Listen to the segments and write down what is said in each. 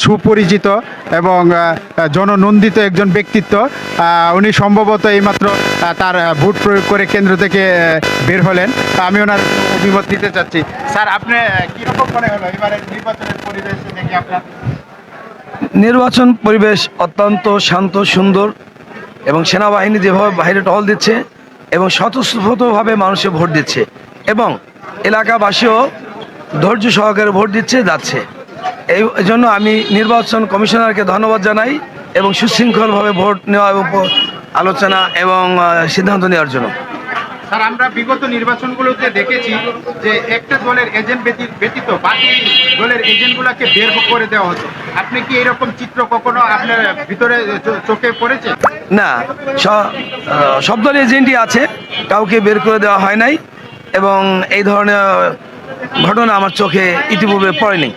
সুপরিচিত এবং জননন্দিত একজন ব্যক্তিত্ব। উনি সম্ভবত এইমাত্র তার ভোট প্রয়োগ করে কেন্দ্র থেকে বের হলেন। আমি ওনার অভিমত নিতে চাচ্ছি। স্যার, আপনি কীরকম মনে হলো এবারে নির্বাচনের পরিবেশ দেখে আপনার? নির্বাচন পরিবেশ অত্যন্ত শান্ত সুন্দর, এবং সেনাবাহিনী যেভাবে বাইরে টহল দিচ্ছে এবং স্বতঃস্ফূর্তভাবে মানুষে ভোট দিচ্ছে, এবং এলাকাবাসীও ধৈর্য সহকারে ভোট দিচ্ছে যাচ্ছে। এই জন্য আমি নির্বাচন কমিশনারকে ধন্যবাদ জানাই, এবং সুশৃঙ্খলভাবে ভোট নেওয়া এবং আলোচনা এবং সিদ্ধান্ত নেওয়ার জন্য। স্যার, আমরা বিগত নির্বাচনগুলোতে দেখেছি যে একটা দলের এজেন্ট ব্যতীত বাকি দলের এজেন্টগুলোকে বের করে দেওয়া হতো। আপনি কি এরকম চিত্র কখনো আপনার ভিতরে চোখে পড়েছে? না, সব দলের এজেন্টই আছে, কাউকে বের করে দেওয়া হয় নাই, এবং এই ধরনের ঘটনা আমার চোখে ইতিপূর্বে পড়েনি।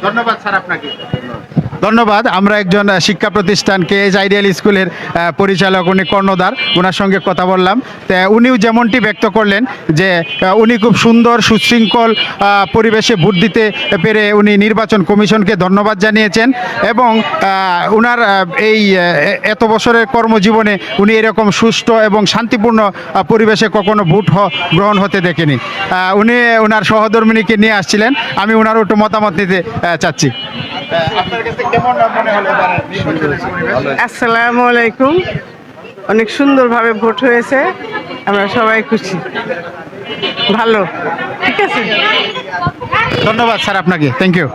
ধন্যবাদ স্যার আপনাকে। ধন্যবাদ। আমরা একজন শিক্ষা প্রতিষ্ঠান KS আইডিয়াল স্কুলের পরিচালক, উনি কর্ণধার, ওনার সঙ্গে কথা বললাম। তা উনিও যেমনটি ব্যক্ত করলেন যে উনি খুব সুন্দর সুশৃঙ্খল পরিবেশে ভোট দিতে পেরে উনি নির্বাচন কমিশনকে ধন্যবাদ জানিয়েছেন, এবং ওনার এই এত বছরের কর্মজীবনে উনি এরকম সুষ্ঠু এবং শান্তিপূর্ণ পরিবেশে কখনো ভোট গ্রহণ হতে দেখেনি। উনি ওনার সহধর্মিণীকে নিয়ে আসছিলেন। আমি ওনারও একটু মতামত নিতে চাচ্ছি। আসসালামু আলাইকুম। অনেক সুন্দরভাবে ভোট হয়েছে, আমরা সবাই খুশি, ভালো, ঠিক আছে। ধন্যবাদ স্যার আপনাকে, থ্যাংক ইউ।